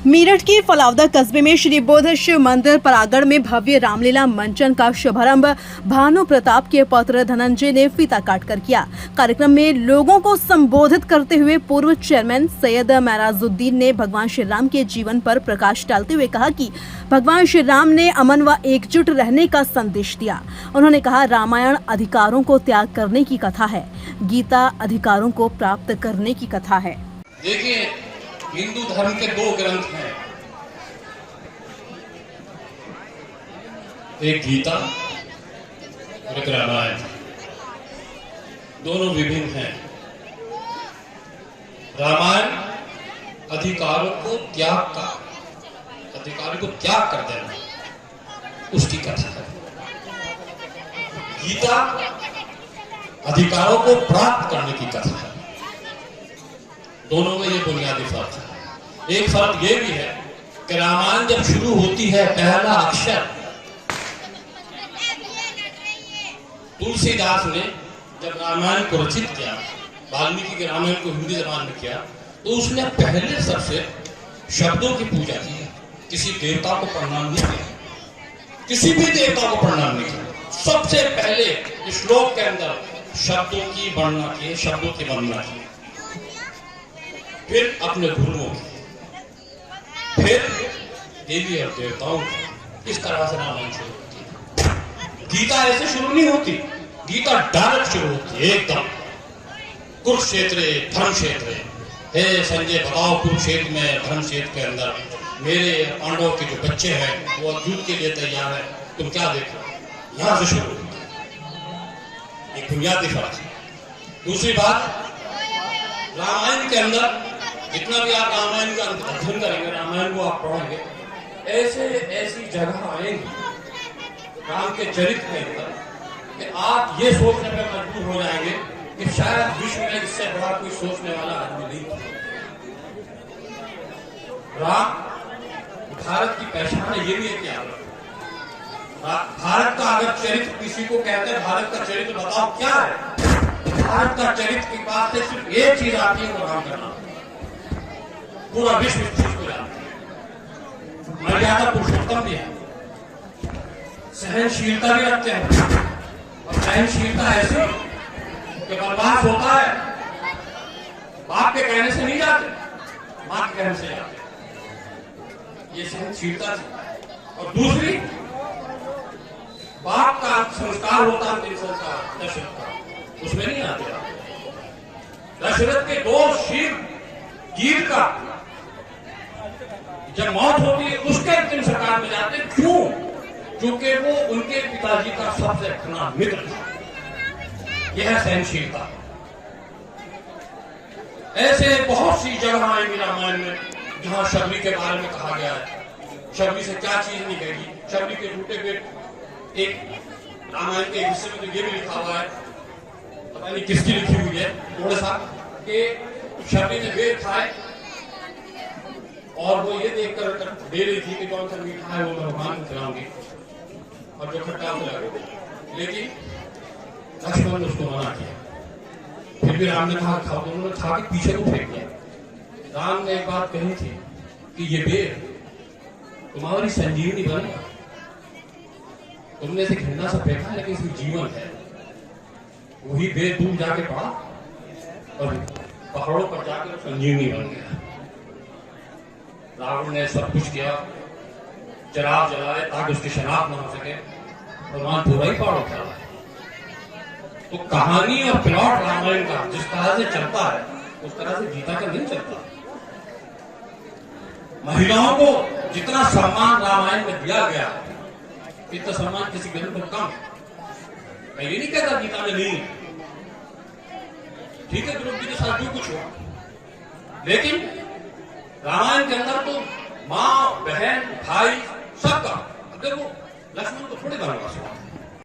मेरठ के फलावदा कस्बे में श्री बौद्ध शिव मंदिर परागढ़ में भव्य रामलीला मंचन का शुभारंभ भानु प्रताप के पुत्र धनंजय ने फीता काटकर किया। कार्यक्रम में लोगों को संबोधित करते हुए पूर्व चेयरमैन सैयद महराजुद्दीन ने भगवान श्री राम के जीवन पर प्रकाश डालते हुए कहा कि भगवान श्री राम ने अमन व एकजुट रहने का संदेश दिया। उन्होंने कहा, रामायण अधिकारों को त्याग करने की कथा है, गीता अधिकारों को प्राप्त करने की कथा है। देखिए, हिंदू धर्म के दो ग्रंथ हैं, एक गीता और एक रामायण। दोनों विभिन्न हैं। रामायण अधिकारों को त्याग कर देना, उसकी कथा है। गीता अधिकारों को प्राप्त करने की कथा है। दोनों में ये बुनियादी फर्क है। एक फर्क ये भी है कि रामायण जब शुरू होती है, पहला अक्षर तुलसीदास ने जब रामायण को रचित किया, वाल्मीकि के रामायण को हिंदी जबान में किया, तो उसने पहले सबसे शब्दों की पूजा की है। किसी देवता को प्रणाम नहीं किया, किसी भी देवता को प्रणाम नहीं किया। सबसे पहले श्लोक के अंदर शब्दों की वर्णना की, शब्दों की वंदना की, फिर अपने गुरुओं की, फिर देवी और देवताओं की। इस तरह से रामायण शुरू होती है। गीता ऐसे शुरू नहीं होती। गीता डायरेक्ट शुरू होती है, एकदम कुरुक्षेत्र धर्म क्षेत्र। हे संजय, बताओ कुरुक्षेत्र में, धर्म क्षेत्र के अंदर मेरे पांडवों के जो बच्चे हैं वो युद्ध के लिए तैयार है, तुम क्या देखो। यहां से शुरू होती है। एक बुनियादी फर्क है। दूसरी बात, रामायण के अंदर जितना भी आप रामायण का अध्ययन करेंगे, रामायण को आप पढ़ेंगे, ऐसी जगह आएंगी राम के चरित्र के अंदर कि आप ये सोचने पर मजबूर हो जाएंगे कि शायद विश्व में इससे बड़ा कोई सोचने वाला आदमी नहीं था। राम भारत की पहचान है, ये भी है क्या भारत का अगर चरित्र किसी को कहते हैं, भारत का चरित्र बताओ क्या है। भारत का चरित्र की बात से सिर्फ एक चीज आती है, वो राम का नाम। पूरा विश्व इस चीज को जानता है। मर्यादा पुरुषोत्तम भी है, सहनशीलता भी रखते हैं, और सहनशीलता ऐसी कि बर्बाद होता है, बाप के कहने से नहीं जाते, मां के कहने से जाते। ये सहनशीलता थी। और दूसरी, बाप का संस्कार होता है, संस्कार दशरथ का, उसमें नहीं आते। दशरथ के दो शीर गिर का जब मौत होती है, उसके अंतिम सरकार में जाते। क्यों? क्योंकि वो उनके पिताजी का सबसे अपना मित्र था। यह है सहनशीलता। ऐसे बहुत सी जगह आएंगी रामायण में जहां शबरी के बारे में कहा गया है। शबरी से क्या चीज नहीं कहेगी। शबरी के टूटे पेट, एक रामायण के हिस्से में तो ये भी लिखा हुआ है, पता नहीं किसकी लिखी हुई है, थोड़ा सा, कि शबरी ने वेद खाए और वो ये देखकर दे रही थी कि कौन सा मीठा है वो मैं भगवान को खिलाऊंगी और जो खट्टा उसे लगे। लेकिन लक्ष्मण ने उसको मना किया। फिर भी राम ने कहा खाओ, तो उन्होंने खा के पीछे को फेंक दिया। राम ने एक बात कही थी कि ये बेर तुम्हारी संजीवनी बनेगा। तुमने इसे घृणा से फेंका, लेकिन इसमें जीवन है। वही बेर दूर जाके पड़ा और पहाड़ों पर जाकर संजीवनी बन गया। रावण ने सब कुछ किया, चिराग जलाए ताकि उसकी शनाख्त न हो सके, भगवान पूरा ही पहाड़ उठा। तो कहानी और प्लॉट रामायण का जिस तरह से चलता है, उस तरह से गीता का नहीं चलता। महिलाओं को जितना सम्मान रामायण में दिया गया, इतना सम्मान किसी ग्रंथ में कम है। मैं ये नहीं कहता गीता में नहीं, ठीक है, द्रौपदी के साथ जो कुछ हुआ, लेकिन रामायण के अंदर तो माँ, बहन, भाई सबका। देखो, लक्ष्मण को थोड़ी वनवास हुआ,